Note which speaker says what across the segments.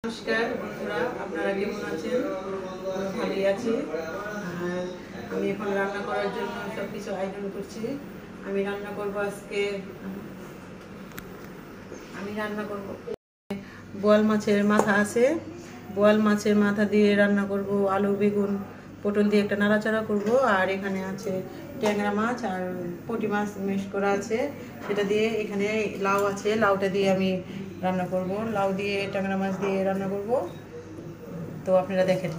Speaker 1: নমস্কার বন্ধুরা, আপনারা কেমন আছেন? ভালোই আছি। আর আমি এখন রান্না করার জন্য সবকিছু আয়োজন করছি। আমি রান্না করব বোয়াল মাছের মাথা আছে, বোয়াল মাছের মাথা দিয়ে রান্না করব। আলু বেগুন পটল দিয়ে একটা নাড়াচাড়া করব। আর এখানে আছে ট্যাংরা মাছ আর পুঁটি মাছ মেশ করা আছে, সেটা দিয়ে এখানে লাউ আছে, লাউটা দিয়ে আমি রান্না করব। লাউ দিয়ে ট্যাংরা মাছ দিয়ে রান্না করব। তো আপনারা দেখেন।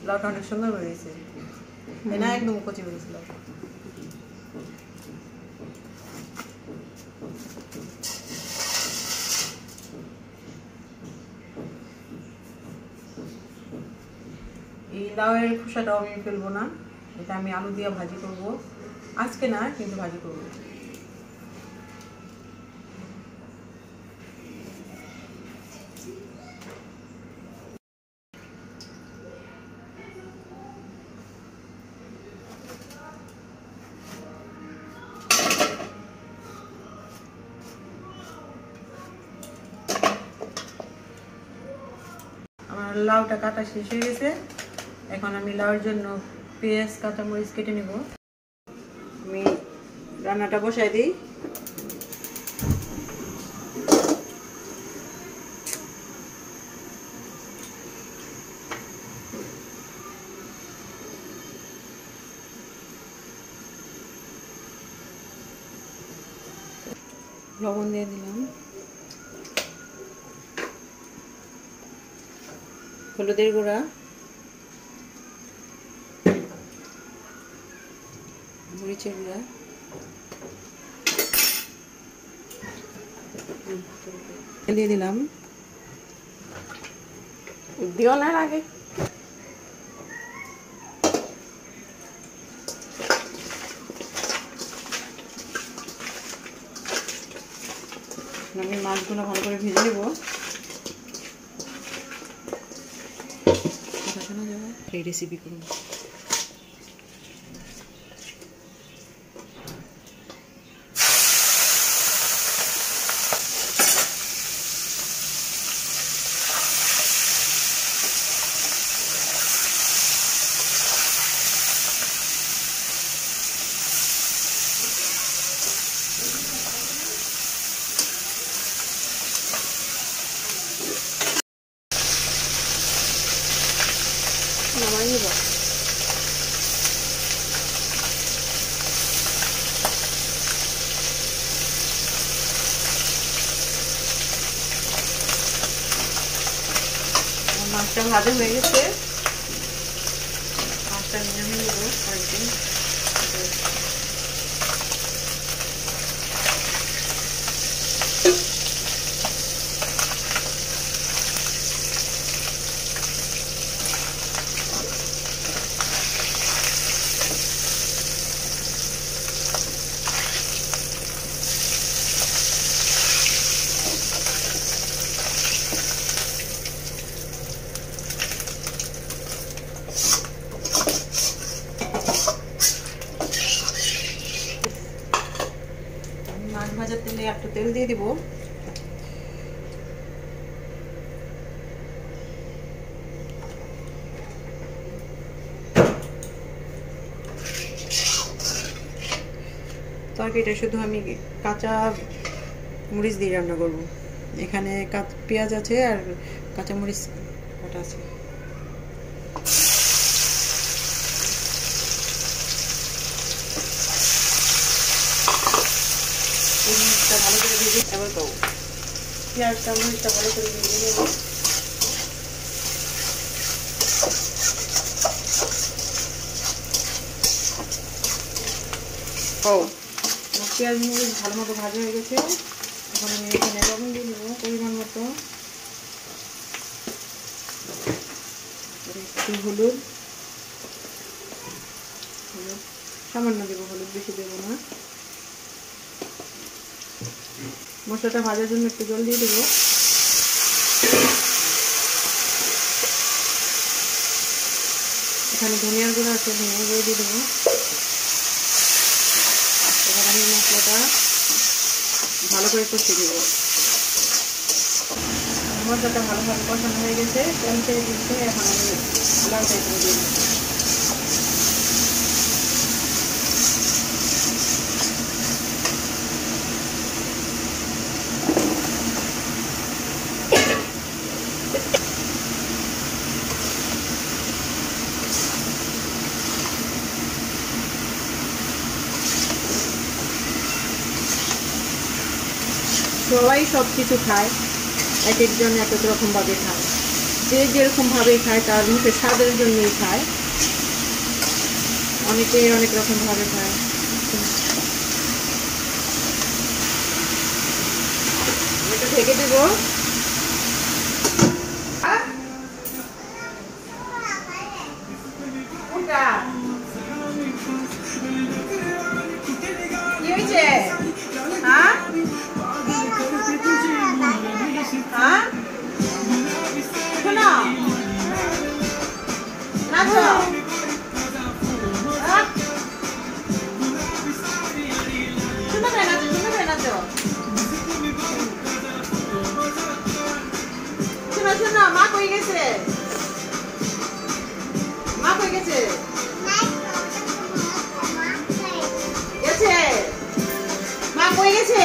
Speaker 1: লাউটা অনেক সুন্দর হয়েছে, তাই না? একদম কচি হয়েছিল। এই লাউয়ের খোসাটাও আমি ফেলবো না, এটা আমি আলু দিয়ে ভাজি করব। আজকে না, কিন্তু ভাজি করব। আমার লাউটা কাটা শেষ হয়ে গেছে। এখন আমি লাউয়ের জন্য পেঁয়াজ কাঁচামরিচ কেটে নেব। আমি রান্নাটা বসাই দিই। লবণ দিয়ে দিলাম, হলুদের গুঁড়া, মরিচের গুঁড়া, দিয়ে দিলাম। দিও না আগে। আমি মাছগুলো ভালো করে ভেজে নেব। এই রেসিপি করুন। নামাই নেব। মাছটা ভাজা হয়ে গেছে, মাছটা নামিয়ে নেব কয়েকদিন। মাছ ভাজার তেলে একটু তেল দিয়ে দিব। তরকারিটা শুধু আমি কাঁচা মরিচ দিয়ে রান্না করব। এখানে পেঁয়াজ আছে আর কাঁচা মরিচ কাটা আছে। মরিচটা ভালো করে ভেজে এবার দেবো। পেঁয়াজটা মরিচটা ভালো করে ভেজে নেব। পেঁয়াজ মরিচ ভালো মতো ভাজা হয়ে গেছে। এখন আমি এখানে লবণ দিয়ে নেবো পরিমাণ মতো, একটু হলুদ সামান্য দেবো, হলুদ বেশি দেবো না। মশলাটা ভাজার জন্য একটু জল দিয়ে দেবো। এখানে ধনিয়ার গুঁড়ো আছে, ধনিয়ার গুঁড়ো দিয়ে দেবো। এবার আমি মশলাটা ভালো করে কষিয়ে দেবো। মশলাটা ভালোভাবে কষানো হয়ে গেছে, তেল ছেড়ে দিচ্ছে। এখন আমি লাউটা এখানে দিয়ে দেবো। সবাই সব কিছু খায়, এক একজন এক এক রকমভাবে খায়। যে যেরকমভাবে খায় তার মুখে স্বাদের জন্যই খায়, অনেকে অনেক রকমভাবে খায়। এটা ঢেকে দেবো। কি হয়েছে? হ্যাঁ হ্যাঁ শোনো, নাচো। সুন্দর করে নাচো, সুন্দর করে নাচো। শোনো শোনো, মা কই গেছে? মা কই গেছে? গেছে? মা কই গেছে?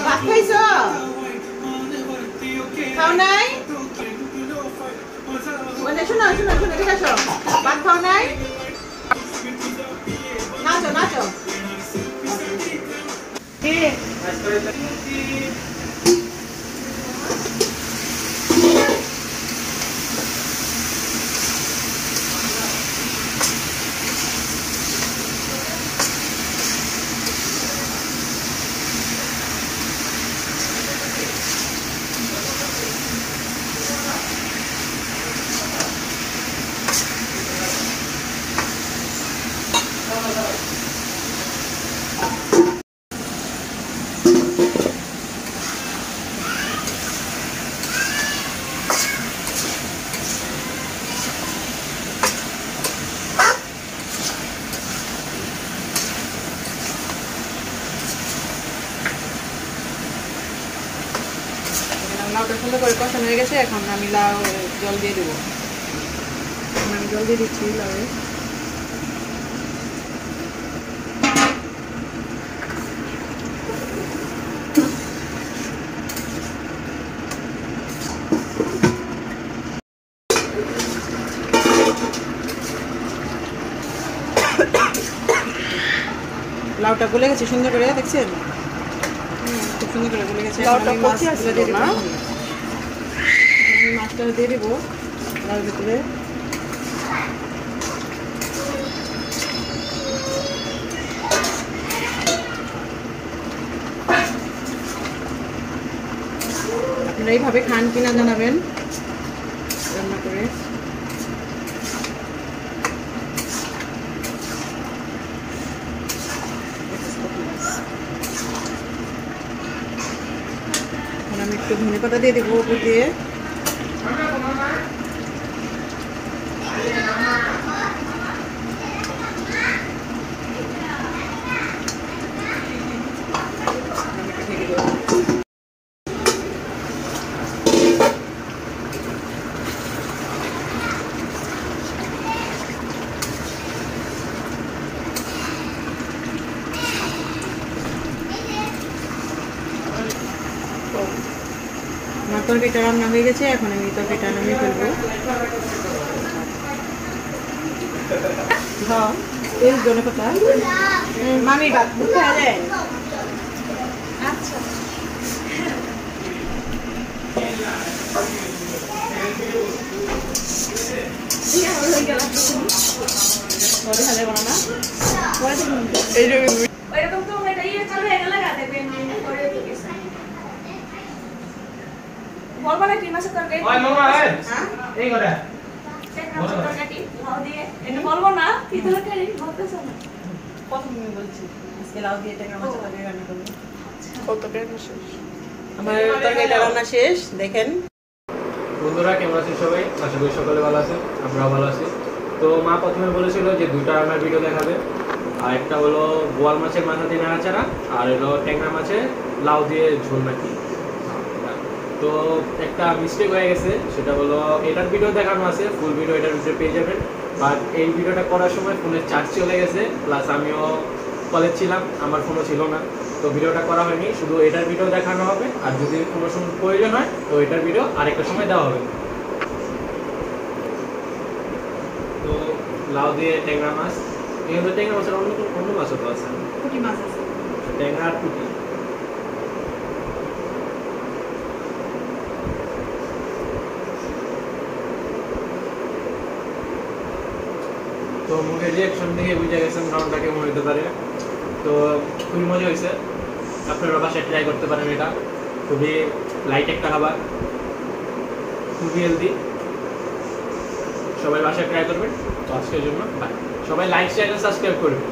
Speaker 1: ভাত খাইছো? খাও নাই? শোনো শোনো শোনো, ঠিক আছে, ভাত খাও নাই? নাচো নাচো। লাউটা সুন্দর করে কষানো হয়ে গেছে। এখন আমি লাউ জল দিয়ে দেবো। আমি জল দিয়ে দিচ্ছি লাউ। লাউটা গলে গেছে সুন্দর করে, দেখছেন? খুব সুন্দর করে গলে গেছে। লাউটা কচি আছে না? আমি মাছটা দিয়ে দেবো লাউর ভিতরে। আপনারা এইভাবে খান কিনা জানাবেন রান্না করে। আমি একটু ধনেপাতা দিয়ে দেবো উপর দিয়ে। আমার তরকারিটা রান্না হয়ে গেছে, এখন আমি তরকারিটা নামিয়ে ফেলবো। হ্যাঁ, এই ধনেপাতা মামি ভাত খাওয়া যায়। আচ্ছা, এরকম তো চলে গেলে বলবা না কি মাছের তরকারি? ওই মামা এই করে মাছের তরকারি লাউ দিয়ে এটা বলবো না কি তরকারি বলতেছ না? প্রথমে বলছি আজকে লাউ দিয়ে ট্যাংরা মাছের তরকারি রান্না করব। কত তরকারি শেষ? আমার তরকারিটা রান্না শেষ, দেখেন।
Speaker 2: বন্ধুরা কেমন আছেন সবাই? আশা করি সকলে ভালো আছেন, আমরাও ভালো আছি। তো মা প্রথমে বলেছিল যে দুইটা রান্নার ভিডিও দেখাবে, আর একটা হলো বোয়াল মাছের মাথা দিয়ে নাড়াচাড়া, আর হলো ট্যাংরা মাছের লাউ দিয়ে ঝোল নাকি। তো একটা মিস্টেক হয়ে গেছে, সেটা হলো এটার ভিডিও দেখানো আছে, ফুল ভিডিও এটার ভিতরে পেয়ে যাবেন। বাট এই ভিডিওটা করার সময় ফোনের চার্জ চলে গেছে, প্লাস আমিও কলেজ ছিলাম, আমার ফোনও ছিল না, তো ভিডিওটা করা হয়নি। শুধু এটার ভিডিও দেখানো হবে, আর যদি কোনো সময় প্রয়োজন হয় তো এটার ভিডিও আরেকটা সময় দেওয়া হবে। তো লাউ দিয়ে ট্যাংরা মাছ, এখানে তো ট্যাংরা মাছের অন্য মাছও তো আছে,
Speaker 1: পুঁটি মাছ আছে।
Speaker 2: ট্যাংরা আর পুঁটি। তো মুখের রিয়াকশন দেখে বুঝে গেছেন রাউন্ডটা কেমন হতে পারে। তো খুবই মজা হয়েছে, আপনারা বাসায় ট্রাই করতে পারেন। এটা খুবই লাইট একটা খাবার, খুবই হেলদি, সবাই বাসায় ট্রাই করবেন। তো আজকের জন্য সবাই লাইক শেয়ার সাবস্ক্রাইব করবেন।